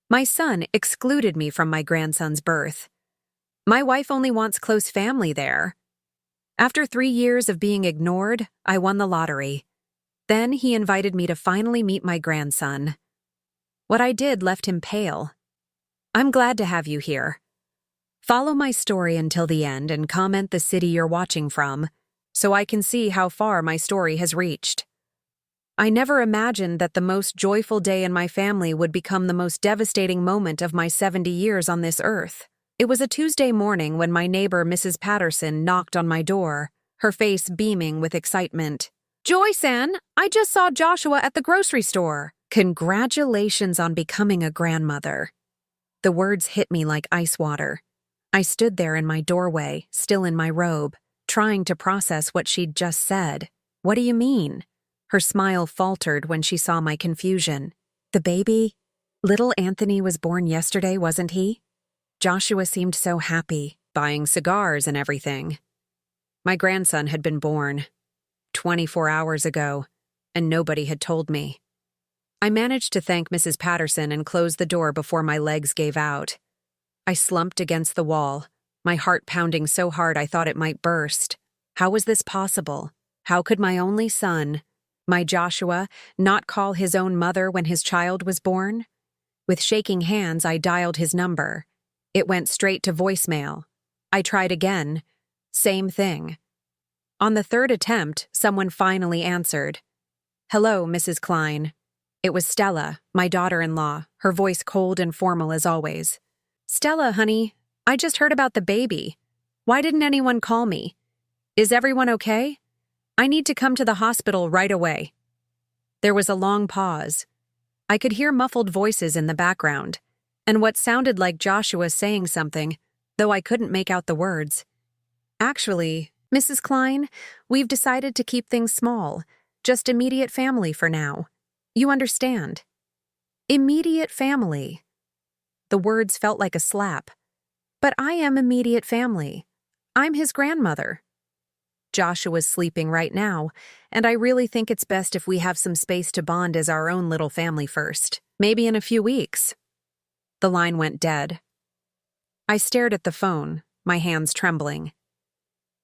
My son excluded me from my grandson's birth. My wife only wants close family there. After 3 years of being ignored, I won the lottery. Then he invited me to finally meet my grandson. What I did left him pale. I'm glad to have you here. Follow my story until the end and comment the city you're watching from, so I can see how far my story has reached. I never imagined that the most joyful day in my family would become the most devastating moment of my 70 years on this earth. It was a Tuesday morning when my neighbor, Mrs. Patterson, knocked on my door, her face beaming with excitement. "Joyceann, I just saw Joshua at the grocery store." Congratulations on becoming a grandmother. The words hit me like ice water. I stood there in my doorway, still in my robe, trying to process what she'd just said. "What do you mean?" Her smile faltered when she saw my confusion. "The baby? Little Anthony was born yesterday, wasn't he?" Joshua seemed so happy, buying cigars and everything. My grandson had been born 24 hours ago, and nobody had told me. I managed to thank Mrs. Patterson and close the door before my legs gave out. I slumped against the wall, my heart pounding so hard I thought it might burst. How was this possible? How could my only son, my Joshua, not call his own mother when his child was born? With shaking hands, I dialed his number. It went straight to voicemail. I tried again. Same thing. On the third attempt, someone finally answered. "Hello, Mrs. Klein." It was Stella, my daughter-in-law, her voice cold and formal as always. "Stella, honey, I just heard about the baby. Why didn't anyone call me? Is everyone okay? I need to come to the hospital right away." There was a long pause. I could hear muffled voices in the background, and what sounded like Joshua saying something, though I couldn't make out the words. "Actually, Mrs. Klein, we've decided to keep things small, just immediate family for now. You understand?" Immediate family. The words felt like a slap. But I am immediate family. I'm his grandmother. Joshua's sleeping right now, and I really think it's best if we have some space to bond as our own little family first. Maybe in a few weeks. The line went dead. I stared at the phone, my hands trembling.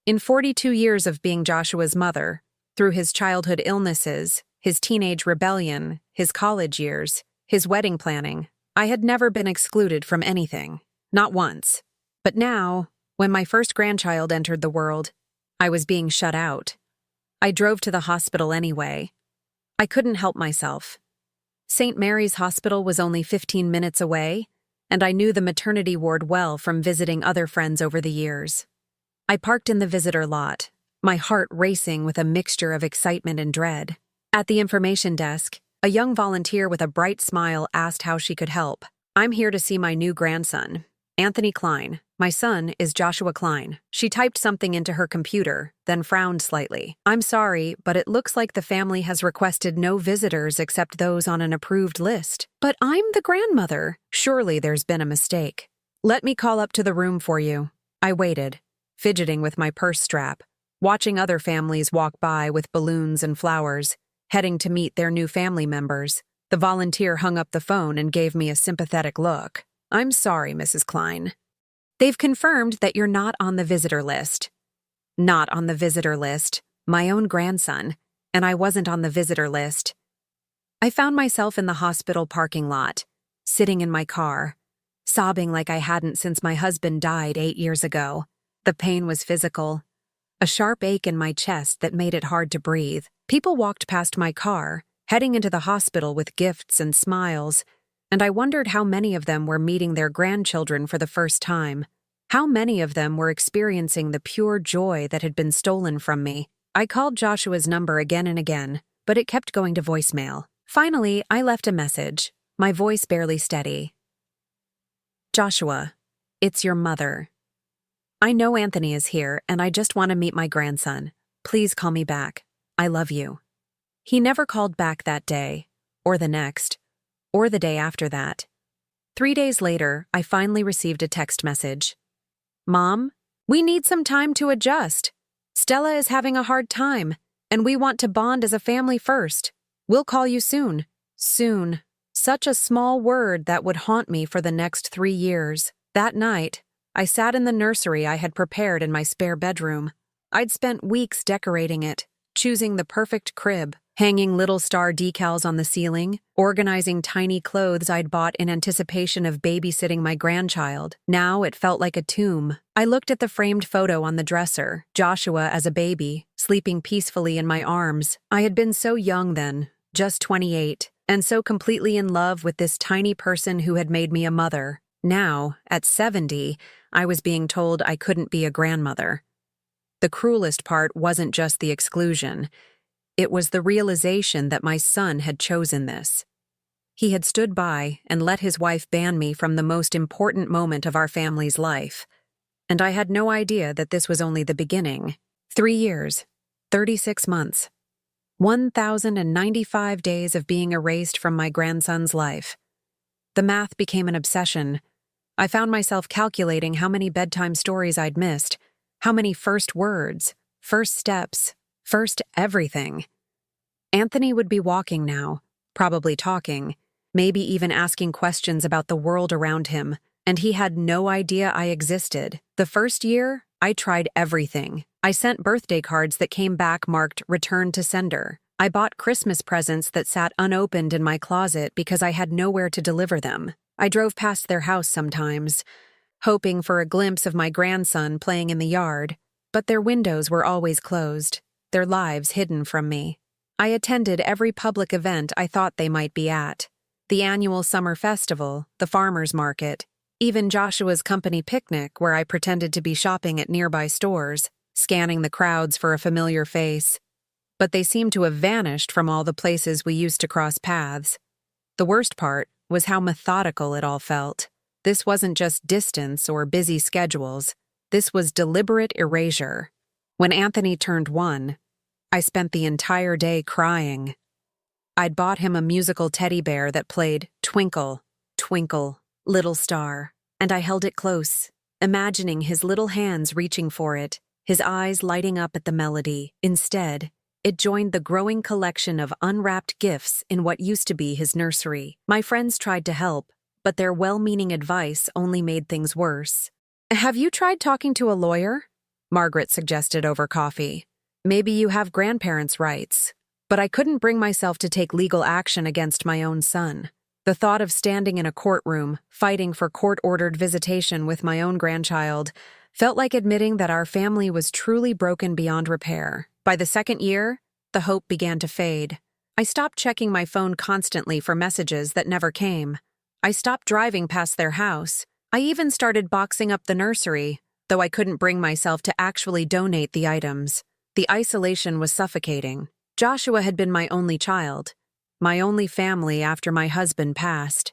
In 42 years of being Joshua's mother, through his childhood illnesses, his teenage rebellion, his college years, his wedding planning, I had never been excluded from anything, not once. But now, when my first grandchild entered the world, I was being shut out. I drove to the hospital anyway. I couldn't help myself. St. Mary's Hospital was only 15 minutes away, and I knew the maternity ward well from visiting other friends over the years. I parked in the visitor lot, my heart racing with a mixture of excitement and dread. At the information desk, a young volunteer with a bright smile asked how she could help. "I'm here to see my new grandson, Anthony Klein. My son is Joshua Klein." She typed something into her computer, then frowned slightly. "I'm sorry, but it looks like the family has requested no visitors except those on an approved list." "But I'm the grandmother." "Surely there's been a mistake. Let me call up to the room for you." I waited, fidgeting with my purse strap, watching other families walk by with balloons and flowers, heading to meet their new family members. The volunteer hung up the phone and gave me a sympathetic look. "I'm sorry, Mrs. Klein. They've confirmed that you're not on the visitor list." Not on the visitor list, my own grandson, and I wasn't on the visitor list. I found myself in the hospital parking lot, sitting in my car, sobbing like I hadn't since my husband died 8 years ago. The pain was physical, a sharp ache in my chest that made it hard to breathe. People walked past my car, heading into the hospital with gifts and smiles, and I wondered how many of them were meeting their grandchildren for the first time. How many of them were experiencing the pure joy that had been stolen from me. I called Joshua's number again and again, but it kept going to voicemail. Finally, I left a message, my voice barely steady. "Joshua, it's your mother. I know Anthony is here, and I just want to meet my grandson. Please call me back. I love you." He never called back that day, or the next, or the day after that. 3 days later, I finally received a text message. "Mom, we need some time to adjust. Stella is having a hard time, and we want to bond as a family first. We'll call you soon." Soon. Such a small word that would haunt me for the next 3 years. That night, I sat in the nursery I had prepared in my spare bedroom. I'd spent weeks decorating it, choosing the perfect crib, hanging little star decals on the ceiling, organizing tiny clothes I'd bought in anticipation of babysitting my grandchild. Now it felt like a tomb. I looked at the framed photo on the dresser, Joshua as a baby, sleeping peacefully in my arms. I had been so young then, just 28, and so completely in love with this tiny person who had made me a mother. Now, at 70, I was being told I couldn't be a grandmother. The cruelest part wasn't just the exclusion. It was the realization that my son had chosen this. He had stood by and let his wife ban me from the most important moment of our family's life. And I had no idea that this was only the beginning. 3 years, 36 months, 1,095 days of being erased from my grandson's life. The math became an obsession. I found myself calculating how many bedtime stories I'd missed, how many first words, first steps, first everything. Anthony would be walking now, probably talking, maybe even asking questions about the world around him, and he had no idea I existed. The first year, I tried everything. I sent birthday cards that came back marked "Return to Sender." I bought Christmas presents that sat unopened in my closet because I had nowhere to deliver them. I drove past their house sometimes, hoping for a glimpse of my grandson playing in the yard, but their windows were always closed, their lives hidden from me. I attended every public event I thought they might be at: the annual summer festival, the farmer's market, even Joshua's company picnic where I pretended to be shopping at nearby stores, scanning the crowds for a familiar face. But they seemed to have vanished from all the places we used to cross paths. The worst part was how methodical it all felt. This wasn't just distance or busy schedules. This was deliberate erasure. When Anthony turned 1, I spent the entire day crying. I'd bought him a musical teddy bear that played "Twinkle, Twinkle, Little Star," and I held it close, imagining his little hands reaching for it, his eyes lighting up at the melody. Instead, it joined the growing collection of unwrapped gifts in what used to be his nursery. My friends tried to help, but their well-meaning advice only made things worse. "Have you tried talking to a lawyer?" Margaret suggested over coffee. "Maybe you have grandparents' rights." But I couldn't bring myself to take legal action against my own son. The thought of standing in a courtroom, fighting for court-ordered visitation with my own grandchild, felt like admitting that our family was truly broken beyond repair. By the second year, the hope began to fade. I stopped checking my phone constantly for messages that never came. I stopped driving past their house. I even started boxing up the nursery, though I couldn't bring myself to actually donate the items. The isolation was suffocating. Joshua had been my only child, my only family after my husband passed.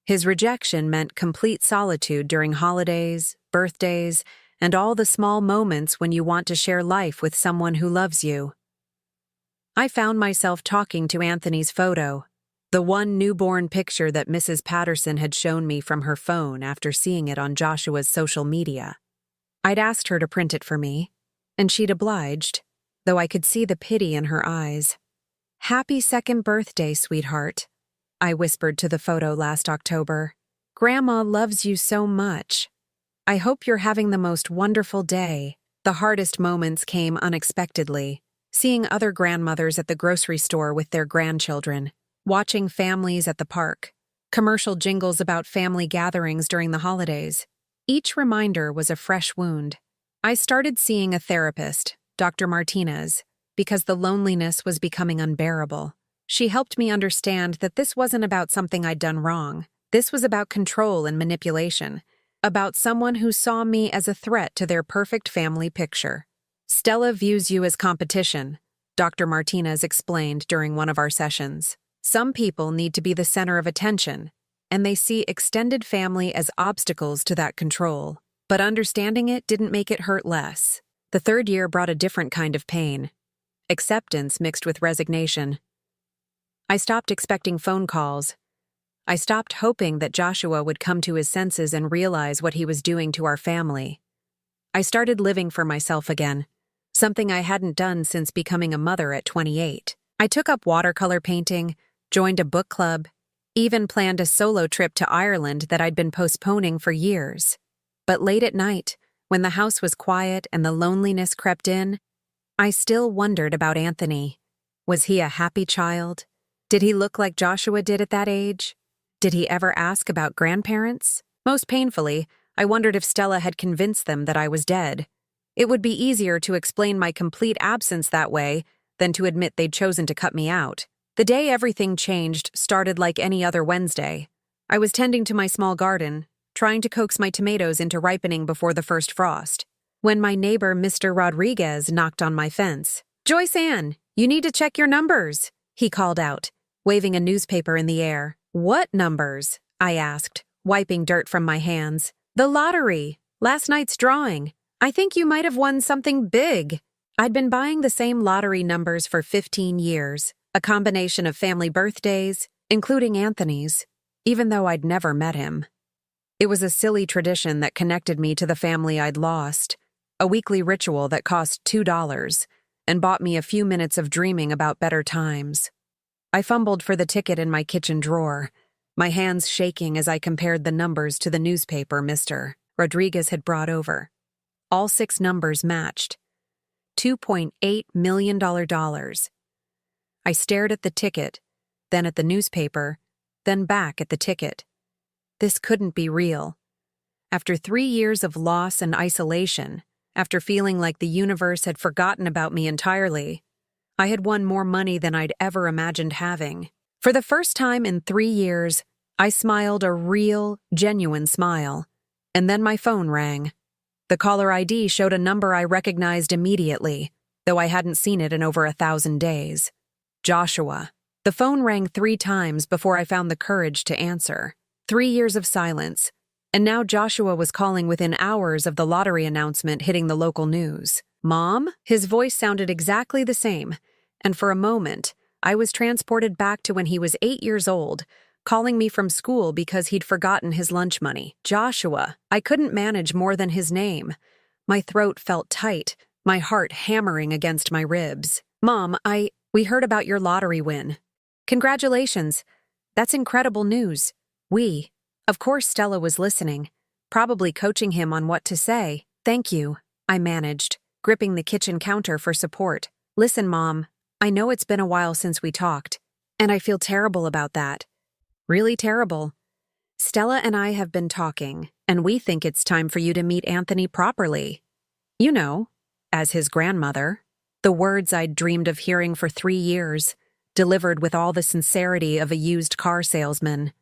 His rejection meant complete solitude during holidays, birthdays, and all the small moments when you want to share life with someone who loves you. I found myself talking to Anthony's photo, the one newborn picture that Mrs. Patterson had shown me from her phone after seeing it on Joshua's social media. I'd asked her to print it for me, and she'd obliged, though I could see the pity in her eyes. "Happy second birthday, sweetheart," I whispered to the photo last October. "Grandma loves you so much. I hope you're having the most wonderful day." The hardest moments came unexpectedly, seeing other grandmothers at the grocery store with their grandchildren, watching families at the park, commercial jingles about family gatherings during the holidays. Each reminder was a fresh wound. I started seeing a therapist, Dr. Martinez, because the loneliness was becoming unbearable. She helped me understand that this wasn't about something I'd done wrong. This was about control and manipulation, about someone who saw me as a threat to their perfect family picture. "Stella views you as competition," Dr. Martinez explained during one of our sessions. "Some people need to be the center of attention, and they see extended family as obstacles to that control. But understanding it didn't make it hurt less." The third year brought a different kind of pain, acceptance mixed with resignation. I stopped expecting phone calls. I stopped hoping that Joshua would come to his senses and realize what he was doing to our family. I started living for myself again, something I hadn't done since becoming a mother at 28. I took up watercolor painting, joined a book club, Even planned a solo trip to Ireland that I'd been postponing for years. But late at night, when the house was quiet and the loneliness crept in, I still wondered about Anthony. Was he a happy child? Did he look like Joshua did at that age? Did he ever ask about grandparents? Most painfully, I wondered if Stella had convinced them that I was dead. It would be easier to explain my complete absence that way than to admit they'd chosen to cut me out. The day everything changed started like any other Wednesday. I was tending to my small garden, trying to coax my tomatoes into ripening before the first frost, when my neighbor Mr. Rodriguez knocked on my fence. "Joyceann, you need to check your numbers," he called out, waving a newspaper in the air. "What numbers?" I asked, wiping dirt from my hands. "The lottery. Last night's drawing. I think you might have won something big." I'd been buying the same lottery numbers for 15 years, a combination of family birthdays, including Anthony's, even though I'd never met him. It was a silly tradition that connected me to the family I'd lost, a weekly ritual that cost $2 and bought me a few minutes of dreaming about better times. I fumbled for the ticket in my kitchen drawer, my hands shaking as I compared the numbers to the newspaper Mr. Rodriguez had brought over. All 6 numbers matched. $2.8 million. I stared at the ticket, then at the newspaper, then back at the ticket. This couldn't be real. After 3 years of loss and isolation, after feeling like the universe had forgotten about me entirely, I had won more money than I'd ever imagined having. For the first time in 3 years, I smiled a real, genuine smile. And then my phone rang. The caller ID showed a number I recognized immediately, though I hadn't seen it in over 1,000 days. Joshua. The phone rang 3 times before I found the courage to answer. 3 years of silence, and now Joshua was calling within hours of the lottery announcement hitting the local news. "Mom?" His voice sounded exactly the same, and for a moment, I was transported back to when he was 8 years old, calling me from school because he'd forgotten his lunch money. Joshua. I couldn't manage more than his name. My throat felt tight, my heart hammering against my ribs. "Mom, we heard about your lottery win. Congratulations. That's incredible news. Of course Stella was listening, probably coaching him on what to say. "Thank you," I managed, gripping the kitchen counter for support. "Listen, Mom, I know it's been a while since we talked, and I feel terrible about that. Really terrible. Stella and I have been talking, and we think it's time for you to meet Anthony properly. You know, as his grandmother." The words I'd dreamed of hearing for 3 years, delivered with all the sincerity of a used car salesman.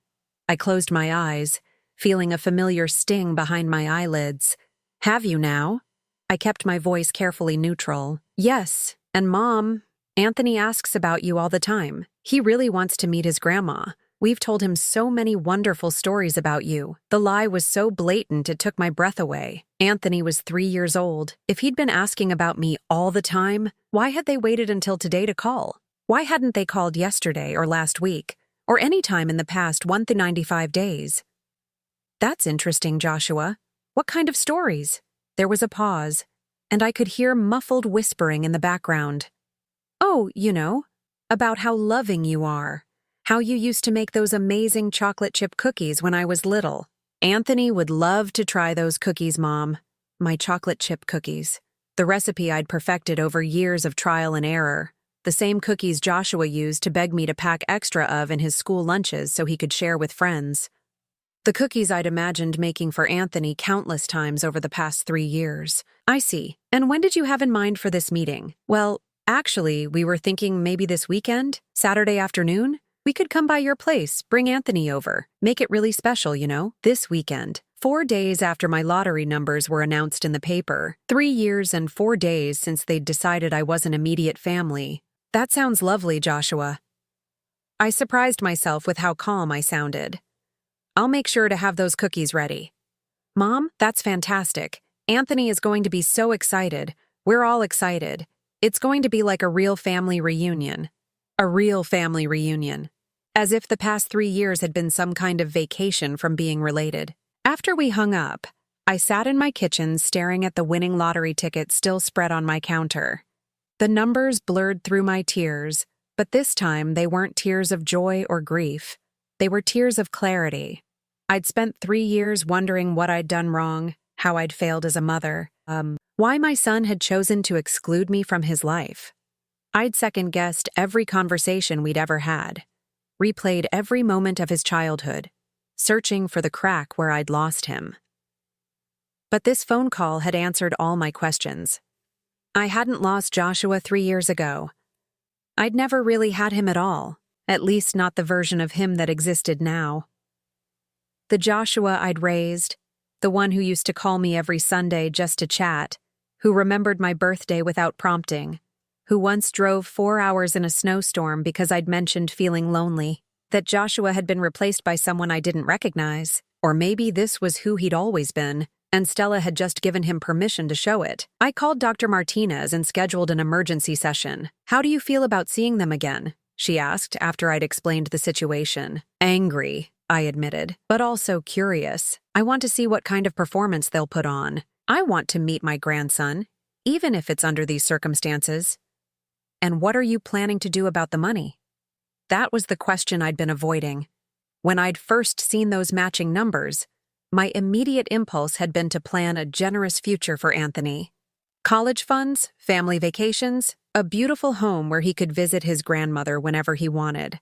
I closed my eyes, feeling a familiar sting behind my eyelids. "Have you now?" I kept my voice carefully neutral. "Yes, and Mom, Anthony asks about you all the time. He really wants to meet his grandma. We've told him so many wonderful stories about you. The lie was so blatant it took my breath away. Anthony was 3 years old. If he'd been asking about me all the time, why had they waited until today to call? Why hadn't they called yesterday or last week, or any time in the past 195 days? That's interesting, Joshua. What kind of stories? There was a pause, and I could hear muffled whispering in the background. Oh, you know, about how loving you are. How you used to make those amazing chocolate chip cookies when I was little. Anthony would love to try those cookies, Mom. My chocolate chip cookies. The recipe I'd perfected over years of trial and error. The same cookies Joshua used to beg me to pack extra of in his school lunches so he could share with friends. The cookies I'd imagined making for Anthony countless times over the past 3 years. I see. And when did you have in mind for this meeting? Well, actually, we were thinking maybe this weekend, Saturday afternoon. We could come by your place, bring Anthony over, make it really special, you know, this weekend. 4 days after my lottery numbers were announced in the paper, 3 years and 4 days since they'd decided I wasn't immediate family. That sounds lovely, Joshua. I surprised myself with how calm I sounded. I'll make sure to have those cookies ready. Mom, that's fantastic. Anthony is going to be so excited. We're all excited. It's going to be like a real family reunion. A real family reunion. As if the past 3 years had been some kind of vacation from being related. After we hung up, I sat in my kitchen staring at the winning lottery ticket still spread on my counter. The numbers blurred through my tears, but this time they weren't tears of joy or grief. They were tears of clarity. I'd spent 3 years wondering what I'd done wrong, how I'd failed as a mother, why my son had chosen to exclude me from his life. I'd second-guessed every conversation we'd ever had, replayed every moment of his childhood, searching for the crack where I'd lost him. But this phone call had answered all my questions. I hadn't lost Joshua 3 years ago. I'd never really had him at all, at least not the version of him that existed now. The Joshua I'd raised, the one who used to call me every Sunday just to chat, who remembered my birthday without prompting, who once drove 4 hours in a snowstorm because I'd mentioned feeling lonely, that Joshua had been replaced by someone I didn't recognize, or maybe this was who he'd always been, and Stella had just given him permission to show it. I called Dr. Martinez and scheduled an emergency session. "How do you feel about seeing them again?" she asked after I'd explained the situation. "Angry," I admitted, "but also curious. I want to see what kind of performance they'll put on. I want to meet my grandson, even if it's under these circumstances." "And what are you planning to do about the money?" That was the question I'd been avoiding. When I'd first seen those matching numbers, my immediate impulse had been to plan a generous future for Anthony. College funds, family vacations, a beautiful home where he could visit his grandmother whenever he wanted.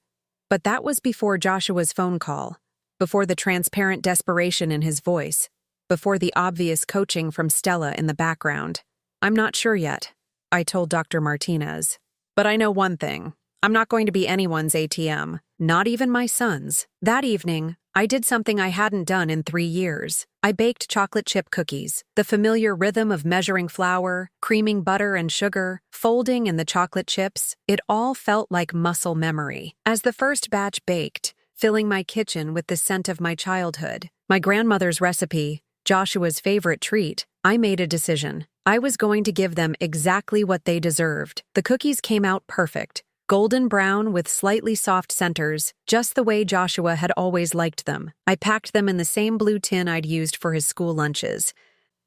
But that was before Joshua's phone call, before the transparent desperation in his voice, before the obvious coaching from Stella in the background. "I'm not sure yet," I told Dr. Martinez. "But I know one thing. I'm not going to be anyone's ATM, not even my son's." That evening, I did something I hadn't done in 3 years. I baked chocolate chip cookies. The familiar rhythm of measuring flour, creaming butter and sugar, folding in the chocolate chips, it all felt like muscle memory. As the first batch baked, filling my kitchen with the scent of my childhood, my grandmother's recipe, Joshua's favorite treat, I made a decision. I was going to give them exactly what they deserved. The cookies came out perfect. Golden brown with slightly soft centers, just the way Joshua had always liked them. I packed them in the same blue tin I'd used for his school lunches,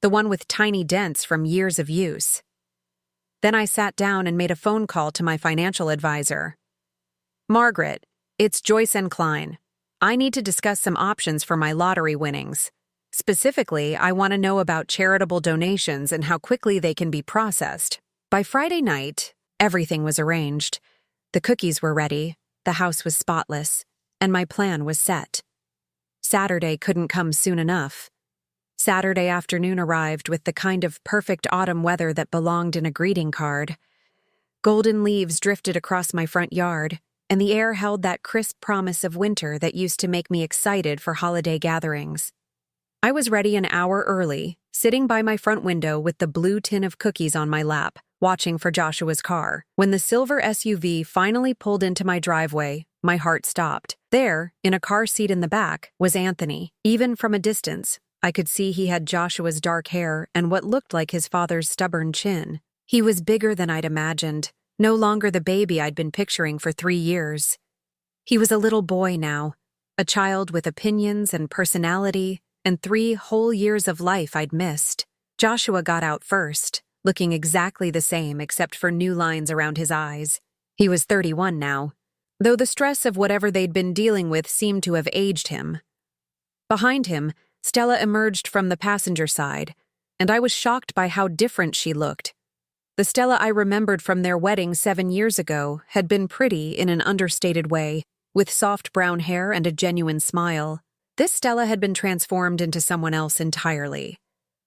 the one with tiny dents from years of use. Then I sat down and made a phone call to my financial advisor. "Margaret, it's Joyceann. I need to discuss some options for my lottery winnings. Specifically, I want to know about charitable donations and how quickly they can be processed." By Friday night, everything was arranged. The cookies were ready, the house was spotless, and my plan was set. Saturday couldn't come soon enough. Saturday afternoon arrived with the kind of perfect autumn weather that belonged in a greeting card. Golden leaves drifted across my front yard, and the air held that crisp promise of winter that used to make me excited for holiday gatherings. I was ready an hour early, sitting by my front window with the blue tin of cookies on my lap, watching for Joshua's car. When the silver SUV finally pulled into my driveway, my heart stopped. There, in a car seat in the back, was Anthony. Even from a distance, I could see he had Joshua's dark hair and what looked like his father's stubborn chin. He was bigger than I'd imagined, no longer the baby I'd been picturing for 3 years. He was a little boy now, a child with opinions and personality, and 3 whole years of life I'd missed. Joshua got out first, looking exactly the same except for new lines around his eyes. He was 31 now, though the stress of whatever they'd been dealing with seemed to have aged him. Behind him, Stella emerged from the passenger side, and I was shocked by how different she looked. The Stella I remembered from their wedding 7 years ago had been pretty in an understated way, with soft brown hair and a genuine smile. This Stella had been transformed into someone else entirely.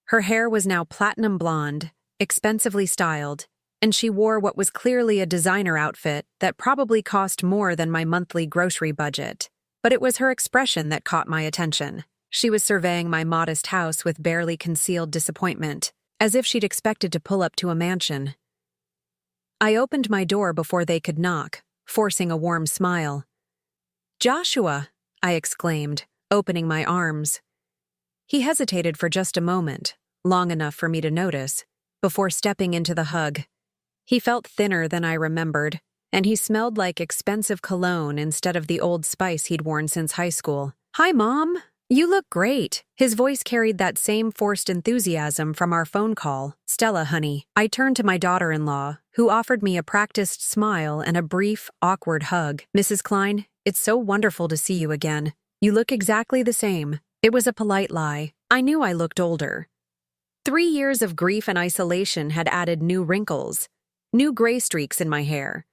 Her hair was now platinum blonde, expensively styled, and she wore what was clearly a designer outfit that probably cost more than my monthly grocery budget. But it was her expression that caught my attention. She was surveying my modest house with barely concealed disappointment, as if she'd expected to pull up to a mansion. I opened my door before they could knock, forcing a warm smile. "Joshua!" I exclaimed, opening my arms. He hesitated for just a moment, long enough for me to notice, before stepping into the hug. He felt thinner than I remembered, and he smelled like expensive cologne instead of the Old Spice he'd worn since high school. "Hi, Mom! You look great." His voice carried that same forced enthusiasm from our phone call. "Stella, honey." I turned to my daughter-in-law, who offered me a practiced smile and a brief, awkward hug. "Mrs. Klein, It's so wonderful to see you again. You look exactly the same. It was a polite lie. I knew I looked older. 3 years of grief and isolation had added new wrinkles, new gray streaks in my hair.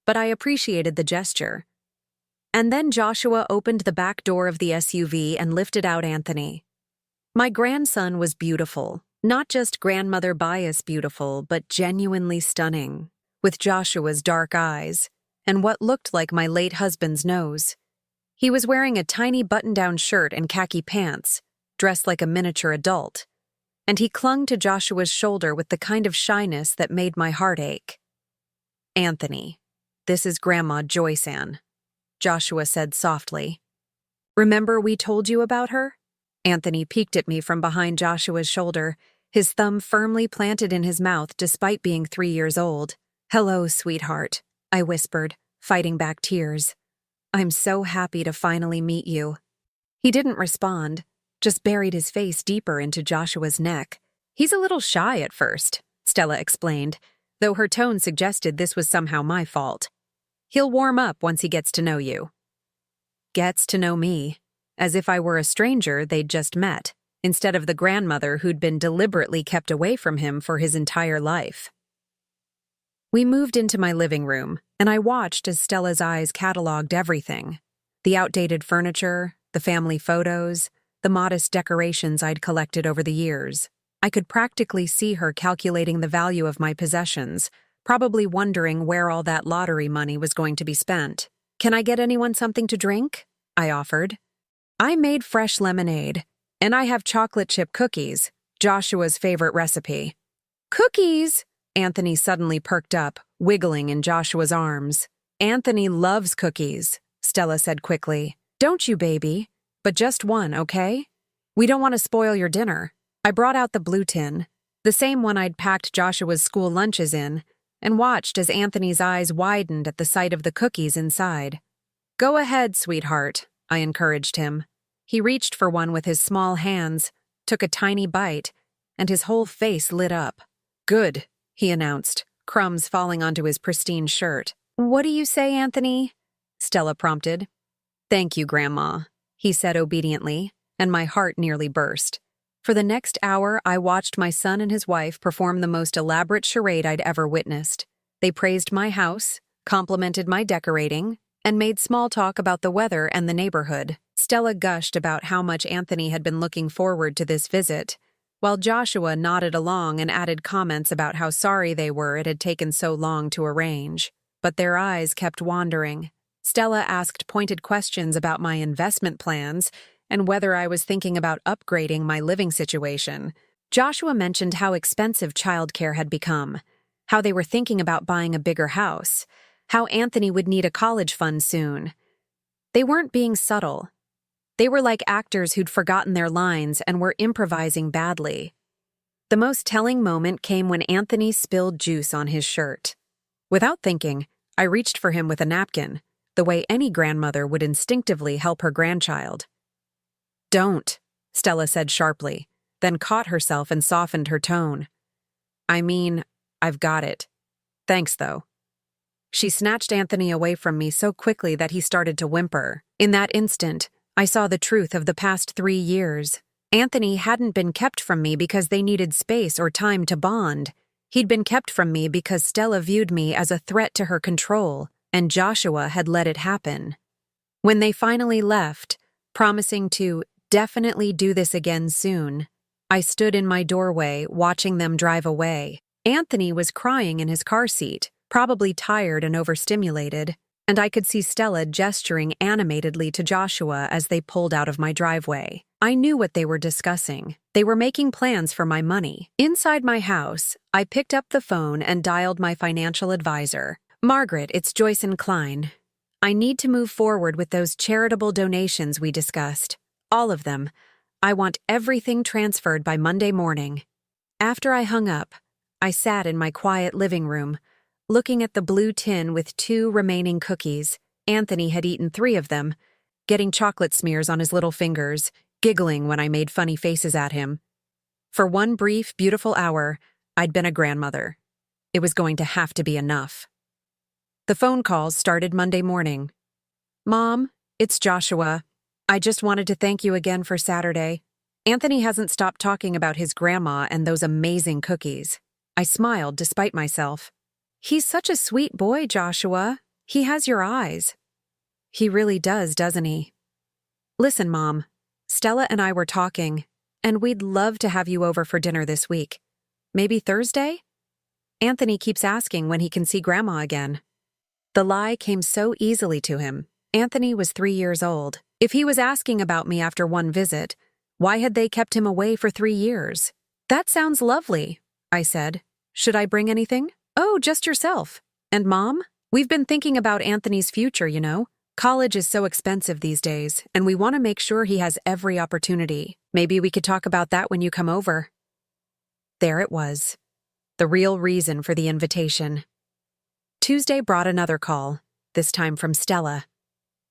But I appreciated the gesture. And then Joshua opened the back door of the SUV and lifted out Anthony. My grandson was beautiful, not just grandmother bias beautiful, but genuinely stunning, with Joshua's dark eyes and what looked like my late husband's nose. He was wearing a tiny button-down shirt and khaki pants, dressed like a miniature adult, and he clung to Joshua's shoulder with the kind of shyness that made my heart ache. "Anthony, this is Grandma Joyceann," Joshua said softly. "Remember we told you about her?" Anthony peeked at me from behind Joshua's shoulder, his thumb firmly planted in his mouth despite being 3 years old. "Hello, sweetheart," I whispered, fighting back tears. "I'm so happy to finally meet you." He didn't respond, just buried his face deeper into Joshua's neck. "He's a little shy at first," Stella explained, though her tone suggested this was somehow my fault. "He'll warm up once he gets to know you." Gets to know me, as if I were a stranger they'd just met, instead of the grandmother who'd been deliberately kept away from him for his entire life. We moved into my living room, and I watched as Stella's eyes cataloged everything. The outdated furniture, the family photos, the modest decorations I'd collected over the years. I could practically see her calculating the value of my possessions, probably wondering where all that lottery money was going to be spent. "Can I get anyone something to drink?" I offered. "I made fresh lemonade, and I have chocolate chip cookies, Joshua's favorite recipe." "Cookies!" Anthony suddenly perked up, wiggling in Joshua's arms. "Anthony loves cookies," Stella said quickly. "Don't you, baby? But just one, okay? We don't want to spoil your dinner." I brought out the blue tin, the same one I'd packed Joshua's school lunches in, and watched as Anthony's eyes widened at the sight of the cookies inside. "Go ahead, sweetheart," I encouraged him. He reached for one with his small hands, took a tiny bite, and his whole face lit up. "Good," he announced, crumbs falling onto his pristine shirt. "What do you say, Anthony?" Stella prompted. "Thank you, Grandma," he said obediently, and my heart nearly burst. For the next hour, I watched my son and his wife perform the most elaborate charade I'd ever witnessed. They praised my house, complimented my decorating, and made small talk about the weather and the neighborhood. Stella gushed about how much Anthony had been looking forward to this visit, while Joshua nodded along and added comments about how sorry they were it had taken so long to arrange. But their eyes kept wandering. Stella asked pointed questions about my investment plans and whether I was thinking about upgrading my living situation. Joshua mentioned how expensive childcare had become, how they were thinking about buying a bigger house, how Anthony would need a college fund soon. They weren't being subtle. They were like actors who'd forgotten their lines and were improvising badly. The most telling moment came when Anthony spilled juice on his shirt. Without thinking, I reached for him with a napkin, the way any grandmother would instinctively help her grandchild. "Don't," Stella said sharply, then caught herself and softened her tone. "I mean, I've got it. Thanks, though." She snatched Anthony away from me so quickly that he started to whimper. In that instant, I saw the truth of the past 3 years. Anthony hadn't been kept from me because they needed space or time to bond. He'd been kept from me because Stella viewed me as a threat to her control, and Joshua had let it happen. When they finally left, promising to definitely do this again soon, I stood in my doorway watching them drive away. Anthony was crying in his car seat, probably tired and overstimulated, and I could see Stella gesturing animatedly to Joshua as they pulled out of my driveway. I knew what they were discussing. They were making plans for my money. Inside my house, I picked up the phone and dialed my financial advisor. "Margaret, it's Joyceann Klein. I need to move forward with those charitable donations we discussed. All of them. I want everything transferred by Monday morning." After I hung up, I sat in my quiet living room, looking at the blue tin with 2 remaining cookies. Anthony had eaten 3 of them, getting chocolate smears on his little fingers, giggling when I made funny faces at him. For one brief, beautiful hour, I'd been a grandmother. It was going to have to be enough. The phone calls started Monday morning. Mom, it's Joshua. I just wanted to thank you again for Saturday. Anthony hasn't stopped talking about his grandma and those amazing cookies. I smiled despite myself. He's such a sweet boy, Joshua. He has your eyes. He really does, doesn't he? Listen, Mom. Stella and I were talking, and we'd love to have you over for dinner this week. Maybe Thursday? Anthony keeps asking when he can see Grandma again. The lie came so easily to him. Anthony was 3 years old. If he was asking about me after one visit, why had they kept him away for 3 years? That sounds lovely, I said. Should I bring anything? Oh, just yourself. And Mom? We've been thinking about Anthony's future, you know. College is so expensive these days, and we want to make sure he has every opportunity. Maybe we could talk about that when you come over. There it was. The real reason for the invitation. Tuesday brought another call, this time from Stella.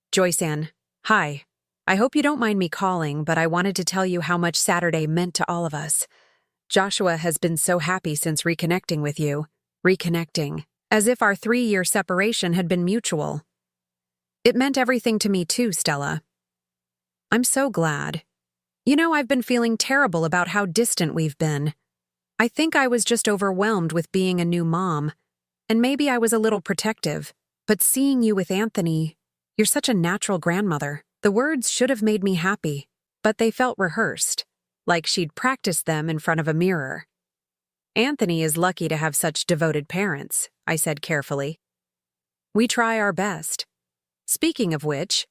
Joyceann, hi. I hope you don't mind me calling, but I wanted to tell you how much Saturday meant to all of us. Joshua has been so happy since reconnecting with you. Reconnecting. As if our 3-year separation had been mutual. It meant everything to me too, Stella. I'm so glad. You know, I've been feeling terrible about how distant we've been. I think I was just overwhelmed with being a new mom, and maybe I was a little protective, but seeing you with Anthony, you're such a natural grandmother. The words should have made me happy, but they felt rehearsed, like she'd practiced them in front of a mirror. Anthony is lucky to have such devoted parents, I said carefully. We try our best. Speaking of which,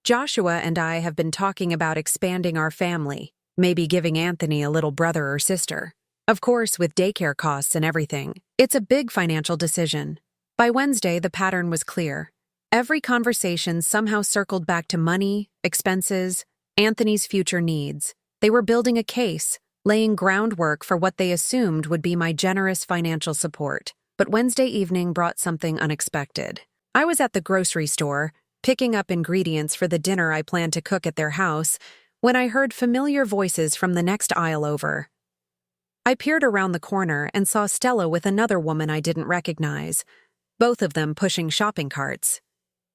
Joshua and I have been talking about expanding our family, maybe giving Anthony a little brother or sister. Of course, with daycare costs and everything, it's a big financial decision. By Wednesday, the pattern was clear. Every conversation somehow circled back to money, expenses, Anthony's future needs. They were building a case, laying groundwork for what they assumed would be my generous financial support. But Wednesday evening brought something unexpected. I was at the grocery store, picking up ingredients for the dinner I planned to cook at their house, when I heard familiar voices from the next aisle over. I peered around the corner and saw Stella with another woman I didn't recognize, both of them pushing shopping carts.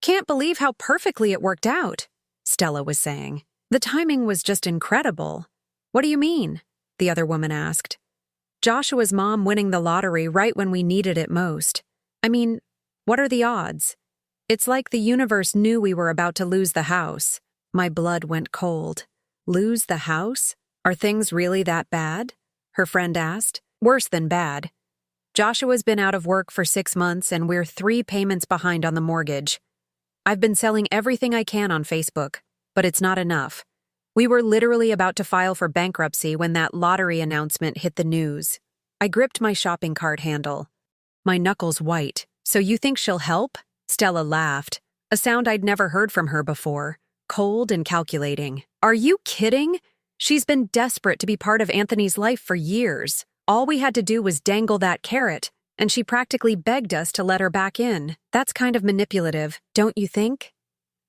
Can't believe how perfectly it worked out, Stella was saying. The timing was just incredible. What do you mean? The other woman asked. Joshua's mom winning the lottery right when we needed it most. I mean, what are the odds? It's like the universe knew we were about to lose the house. My blood went cold. Lose the house? Are things really that bad? Her friend asked. Worse than bad. Joshua's been out of work for 6 months and we're 3 payments behind on the mortgage. I've been selling everything I can on Facebook, but it's not enough. We were literally about to file for bankruptcy when that lottery announcement hit the news. I gripped my shopping cart handle. My knuckles white. So you think she'll help? Stella laughed, a sound I'd never heard from her before, cold and calculating. Are you kidding? She's been desperate to be part of Anthony's life for years. All we had to do was dangle that carrot, and she practically begged us to let her back in. That's kind of manipulative, don't you think?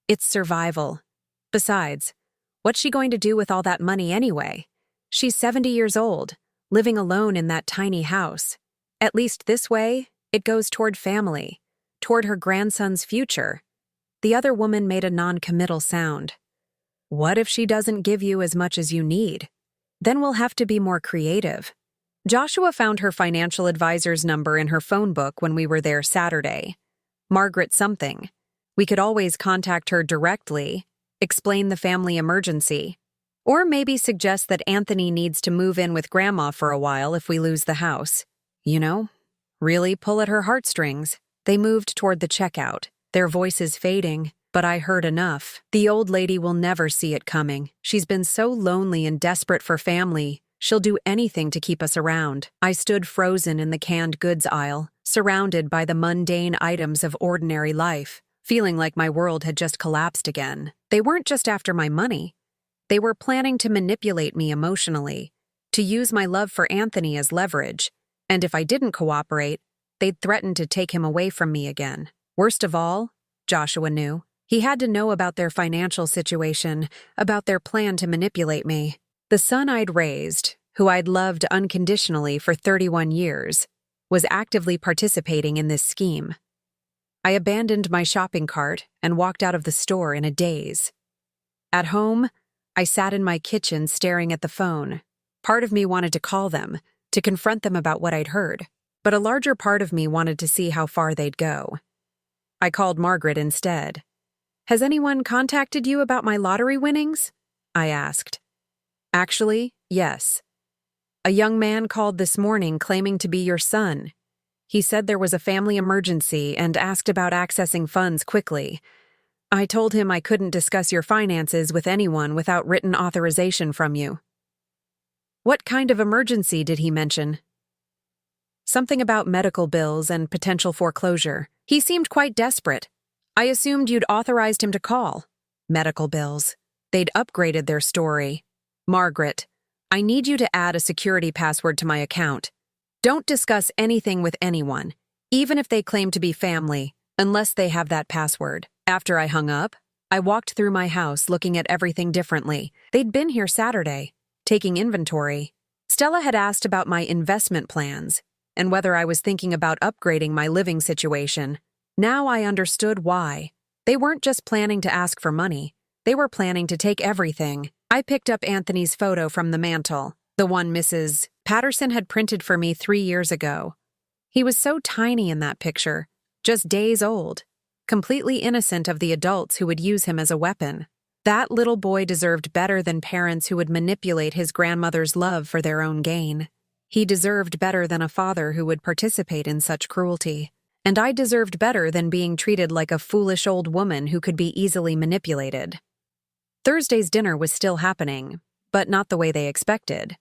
It's survival. Besides, what's she going to do with all that money anyway? She's 70 years old, living alone in that tiny house. At least this way, it goes toward family, toward her grandson's future. The other woman made a non-committal sound. What if she doesn't give you as much as you need? Then we'll have to be more creative. Joshua found her financial advisor's number in her phone book when we were there Saturday. Margaret something. We could always contact her directly, explain the family emergency, or maybe suggest that Anthony needs to move in with Grandma for a while if we lose the house. You know, really pull at her heartstrings. They moved toward the checkout, their voices fading, but I heard enough. The old lady will never see it coming. She's been so lonely and desperate for family. She'll do anything to keep us around. I stood frozen in the canned goods aisle, surrounded by the mundane items of ordinary life, feeling like my world had just collapsed again. They weren't just after my money. They were planning to manipulate me emotionally, to use my love for Anthony as leverage, and if I didn't cooperate, they'd threaten to take him away from me again. Worst of all, Joshua knew. He had to know about their financial situation, about their plan to manipulate me. The son I'd raised, who I'd loved unconditionally for 31 years, was actively participating in this scheme. I abandoned my shopping cart and walked out of the store in a daze. At home, I sat in my kitchen staring at the phone. Part of me wanted to call them, to confront them about what I'd heard, but a larger part of me wanted to see how far they'd go. I called Margaret instead. "Has anyone contacted you about my lottery winnings?" I asked. "Actually, yes. A young man called this morning claiming to be your son. He said there was a family emergency and asked about accessing funds quickly. I told him I couldn't discuss your finances with anyone without written authorization from you." "What kind of emergency did he mention?" "Something about medical bills and potential foreclosure. He seemed quite desperate. I assumed you'd authorized him to call." "Medical bills. They'd upgraded their story. Margaret, I need you to add a security password to my account. Don't discuss anything with anyone, even if they claim to be family, unless they have that password." After I hung up, I walked through my house looking at everything differently. They'd been here Saturday, taking inventory. Stella had asked about my investment plans and whether I was thinking about upgrading my living situation. Now I understood why. They weren't just planning to ask for money. They were planning to take everything. I picked up Anthony's photo from the mantel, the one Mrs. Patterson had printed for me 3 years ago. He was so tiny in that picture, just days old, completely innocent of the adults who would use him as a weapon. That little boy deserved better than parents who would manipulate his grandmother's love for their own gain. He deserved better than a father who would participate in such cruelty. And I deserved better than being treated like a foolish old woman who could be easily manipulated. Thursday's dinner was still happening, but not the way they expected.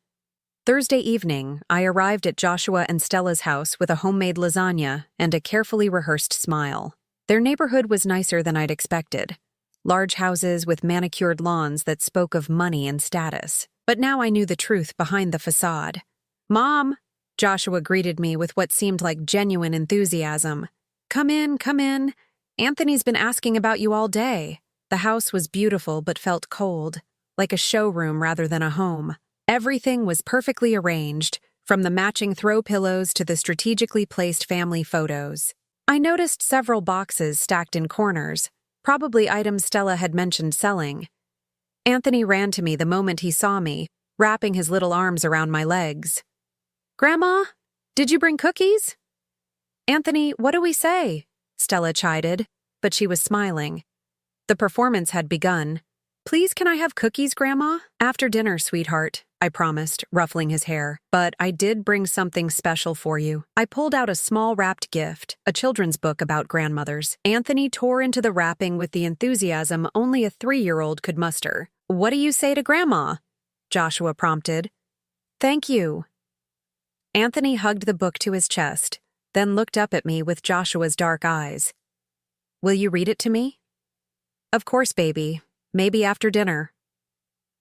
Thursday evening, I arrived at Joshua and Stella's house with a homemade lasagna and a carefully rehearsed smile. Their neighborhood was nicer than I'd expected. Large houses with manicured lawns that spoke of money and status. But now I knew the truth behind the facade. "Mom!" Joshua greeted me with what seemed like genuine enthusiasm. Come in, come in. Anthony's been asking about you all day." The house was beautiful but felt cold, like a showroom rather than a home. Everything was perfectly arranged, from the matching throw pillows to the strategically placed family photos. I noticed several boxes stacked in corners, probably items Stella had mentioned selling. Anthony ran to me the moment he saw me, wrapping his little arms around my legs. "Grandma, did you bring cookies?" "Anthony, what do we say?" Stella chided, but she was smiling. The performance had begun. "Please, can I have cookies, Grandma?" "After dinner, sweetheart," I promised, ruffling his hair. "But I did bring something special for you." I pulled out a small wrapped gift, a children's book about grandmothers. Anthony tore into the wrapping with the enthusiasm only a 3-year-old could muster. "What do you say to Grandma?" Joshua prompted. "Thank you." Anthony hugged the book to his chest, then looked up at me with Joshua's dark eyes. "Will you read it to me?" "Of course, baby. Maybe after dinner."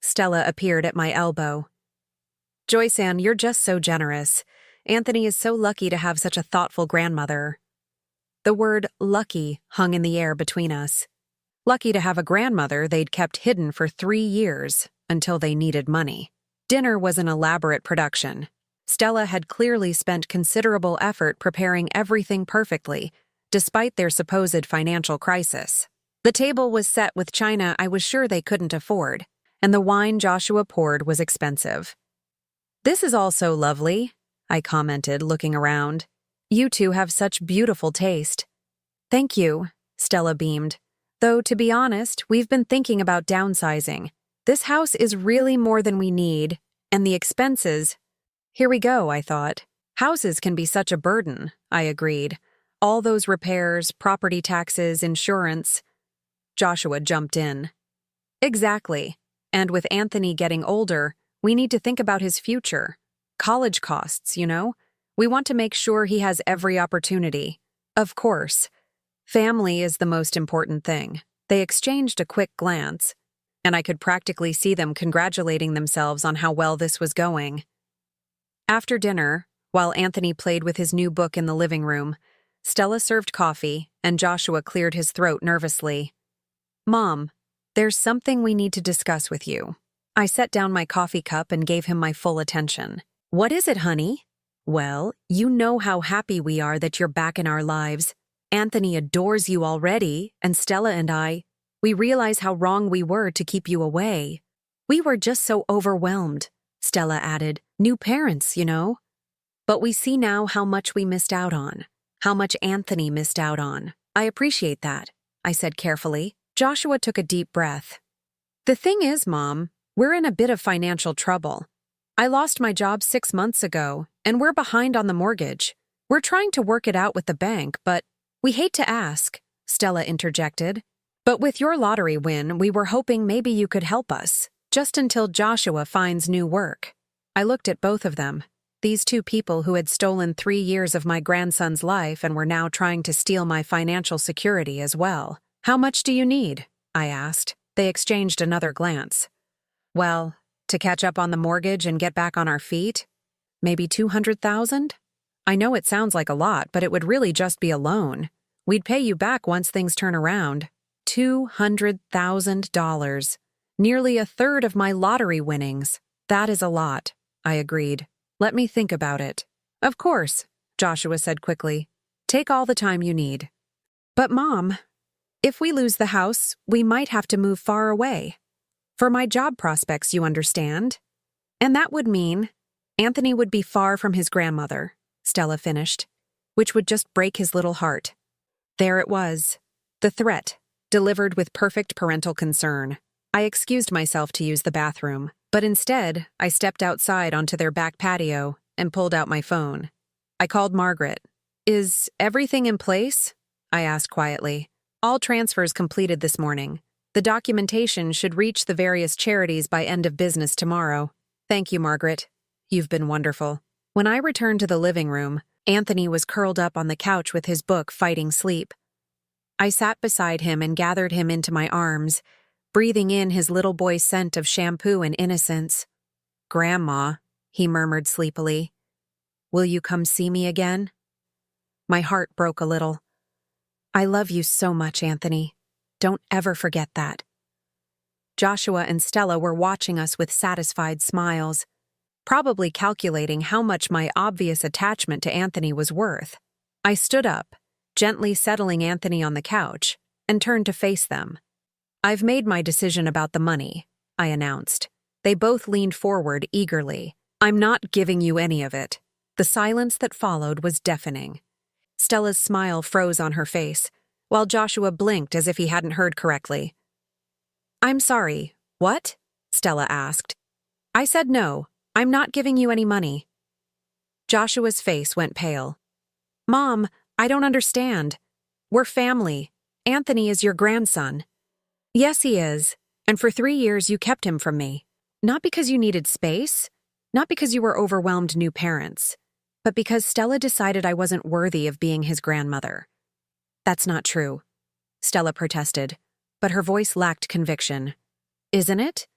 Stella appeared at my elbow. "Joyceann, you're just so generous. Anthony is so lucky to have such a thoughtful grandmother." The word lucky hung in the air between us. Lucky to have a grandmother they'd kept hidden for 3 years, until they needed money. Dinner was an elaborate production. Stella had clearly spent considerable effort preparing everything perfectly, despite their supposed financial crisis. The table was set with china I was sure they couldn't afford, and the wine Joshua poured was expensive. "This is all so lovely," I commented, looking around. "You two have such beautiful taste." "Thank you," Stella beamed. "Though, to be honest, we've been thinking about downsizing. This house is really more than we need, and the expenses—" "Here we go," I thought. "Houses can be such a burden," I agreed. "All those repairs, property taxes, insurance." Joshua jumped in. "Exactly. And with Anthony getting older, we need to think about his future. College costs, you know? We want to make sure he has every opportunity." "Of course. Family is the most important thing." They exchanged a quick glance, and I could practically see them congratulating themselves on how well this was going. After dinner, while Anthony played with his new book in the living room, Stella served coffee, and Joshua cleared his throat nervously. "Mom, there's something we need to discuss with you." I set down my coffee cup and gave him my full attention. "What is it, honey?" "Well, you know how happy we are that you're back in our lives. Anthony adores you already, and Stella and we realize how wrong we were to keep you away. We were just so overwhelmed," Stella added. "New parents, you know. But we see now how much we missed out on, how much Anthony missed out on. I appreciate that," I said carefully. Joshua took a deep breath. "The thing is, Mom, we're in a bit of financial trouble. I lost my job 6 months ago, and we're behind on the mortgage. We're trying to work it out with the bank, but we hate to ask," Stella interjected. "But with your lottery win, we were hoping maybe you could help us, just until Joshua finds new work." I looked at both of them. These two people who had stolen 3 years of my grandson's life and were now trying to steal my financial security as well. "How much do you need?" I asked. They exchanged another glance. "Well, to catch up on the mortgage and get back on our feet? Maybe 200,000? I know it sounds like a lot, but it would really just be a loan. We'd pay you back once things turn around." $200,000. Nearly a third of my lottery winnings. "That is a lot," I agreed. "Let me think about it." "Of course," Joshua said quickly. "Take all the time you need." "But Mom, if we lose the house, we might have to move far away. For my job prospects, you understand. And that would mean Anthony would be far from his grandmother," Stella finished, "which would just break his little heart." There it was, the threat, delivered with perfect parental concern. I excused myself to use the bathroom, but instead, I stepped outside onto their back patio and pulled out my phone. I called Margaret. "Is everything in place?" I asked quietly. "All transfers completed this morning. The documentation should reach the various charities by end of business tomorrow." "Thank you, Margaret. You've been wonderful." When I returned to the living room, Anthony was curled up on the couch with his book fighting sleep. I sat beside him and gathered him into my arms, breathing in his little boy's scent of shampoo and innocence. "Grandma," he murmured sleepily, "will you come see me again?" My heart broke a little. "I love you so much, Anthony. Don't ever forget that." Joshua and Stella were watching us with satisfied smiles, probably calculating how much my obvious attachment to Anthony was worth. I stood up, gently settling Anthony on the couch, and turned to face them. "I've made my decision about the money," I announced. They both leaned forward eagerly. "I'm not giving you any of it." The silence that followed was deafening. Stella's smile froze on her face, while Joshua blinked as if he hadn't heard correctly. "I'm sorry, what?" Stella asked. "I said no, I'm not giving you any money." Joshua's face went pale. "Mom, I don't understand. We're family. Anthony is your grandson." "Yes, he is, and for 3 years you kept him from me. Not because you needed space, not because you were overwhelmed new parents, but because Stella decided I wasn't worthy of being his grandmother." "That's not true," Stella protested, but her voice lacked conviction. "Isn't it?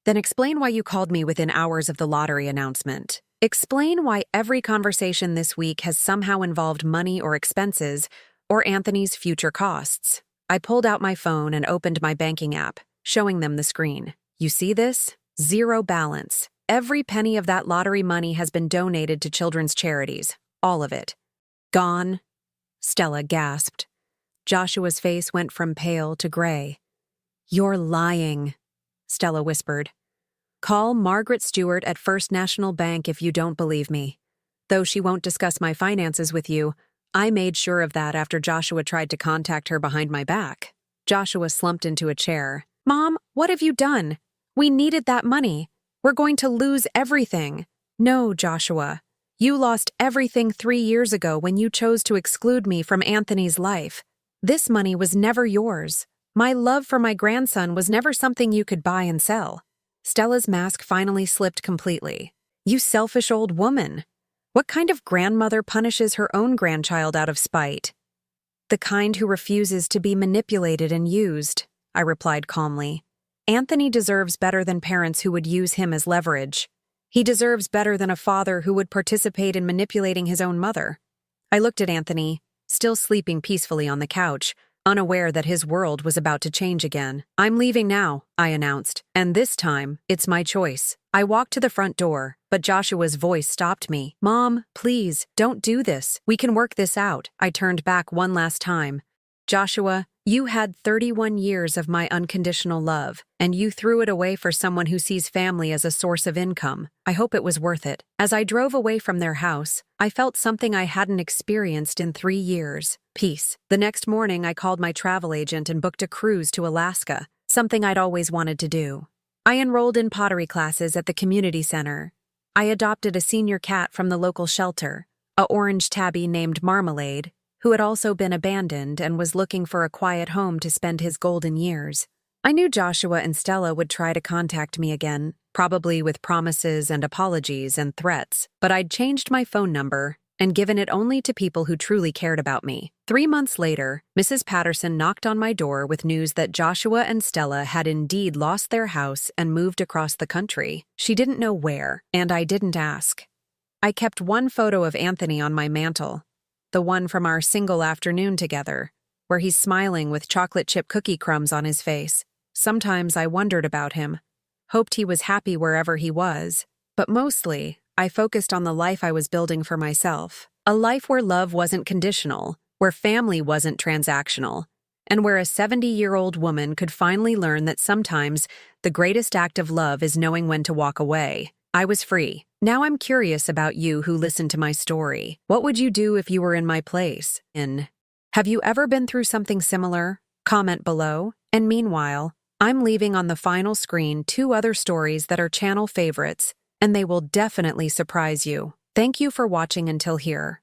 Then explain why you called me within hours of the lottery announcement. Explain why every conversation this week has somehow involved money or expenses, or Anthony's future costs." I pulled out my phone and opened my banking app, showing them the screen. "You see this? 0 balance. Every penny of that lottery money has been donated to children's charities. All of it. Gone." Stella gasped. Joshua's face went from pale to gray. "You're lying," Stella whispered. "Call Margaret Stewart at First National Bank if you don't believe me. Though she won't discuss my finances with you, I made sure of that after Joshua tried to contact her behind my back." Joshua slumped into a chair. "Mom, what have you done? We needed that money. We're going to lose everything." "No, Joshua. You lost everything 3 years ago when you chose to exclude me from Anthony's life. This money was never yours. My love for my grandson was never something you could buy and sell." Stella's mask finally slipped completely. "You selfish old woman. What kind of grandmother punishes her own grandchild out of spite?" "The kind who refuses to be manipulated and used," I replied calmly. "Anthony deserves better than parents who would use him as leverage. He deserves better than a father who would participate in manipulating his own mother." I looked at Anthony, still sleeping peacefully on the couch, unaware that his world was about to change again. "I'm leaving now," I announced, "and this time, it's my choice." I walked to the front door, but Joshua's voice stopped me. "Mom, please, don't do this. We can work this out." I turned back one last time. "Joshua, you had 31 years of my unconditional love, and you threw it away for someone who sees family as a source of income. I hope it was worth it." As I drove away from their house, I felt something I hadn't experienced in 3 years: peace. The next morning, I called my travel agent and booked a cruise to Alaska, something I'd always wanted to do. I enrolled in pottery classes at the community center. I adopted a senior cat from the local shelter, a orange tabby named Marmalade, who had also been abandoned and was looking for a quiet home to spend his golden years. I knew Joshua and Stella would try to contact me again, probably with promises and apologies and threats, but I'd changed my phone number and given it only to people who truly cared about me. 3 months later, Mrs. Patterson knocked on my door with news that Joshua and Stella had indeed lost their house and moved across the country. She didn't know where, and I didn't ask. I kept one photo of Anthony on my mantle, the one from our single afternoon together, where he's smiling with chocolate chip cookie crumbs on his face. Sometimes I wondered about him, hoped he was happy wherever he was, but mostly, I focused on the life I was building for myself. A life where love wasn't conditional, where family wasn't transactional, and where a 70-year-old woman could finally learn that sometimes the greatest act of love is knowing when to walk away. I was free. Now I'm curious about you who listened to my story. What would you do if you were in my place? Have you ever been through something similar? Comment below. And meanwhile, I'm leaving on the final screen 2 other stories that are channel favorites, and they will definitely surprise you. Thank you for watching until here.